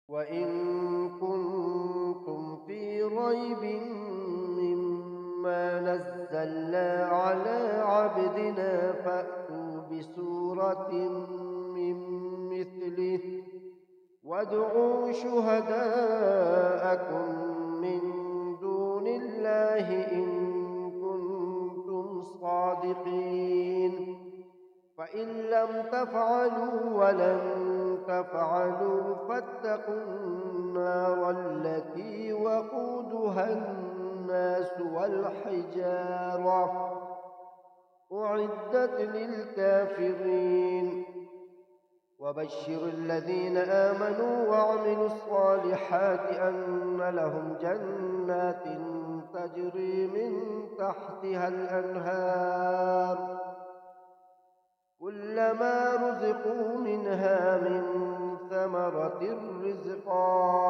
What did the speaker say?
وإن كنتم في ريب مما نزلنا على عبدنا فأتوا بسورة من مثله وادعوا شهداءكم من دون الله إن كنتم صادقين. فإن لم تفعلوا ولن تفعلوا فاتقوا النار التي وقودها الناس والحجارة أعدت للكافرين. وبشر الذين آمنوا وعملوا الصالحات أن لهم جنات تجري من تحتها الأنهار كلما رزقوا منها من ثمرة رزقا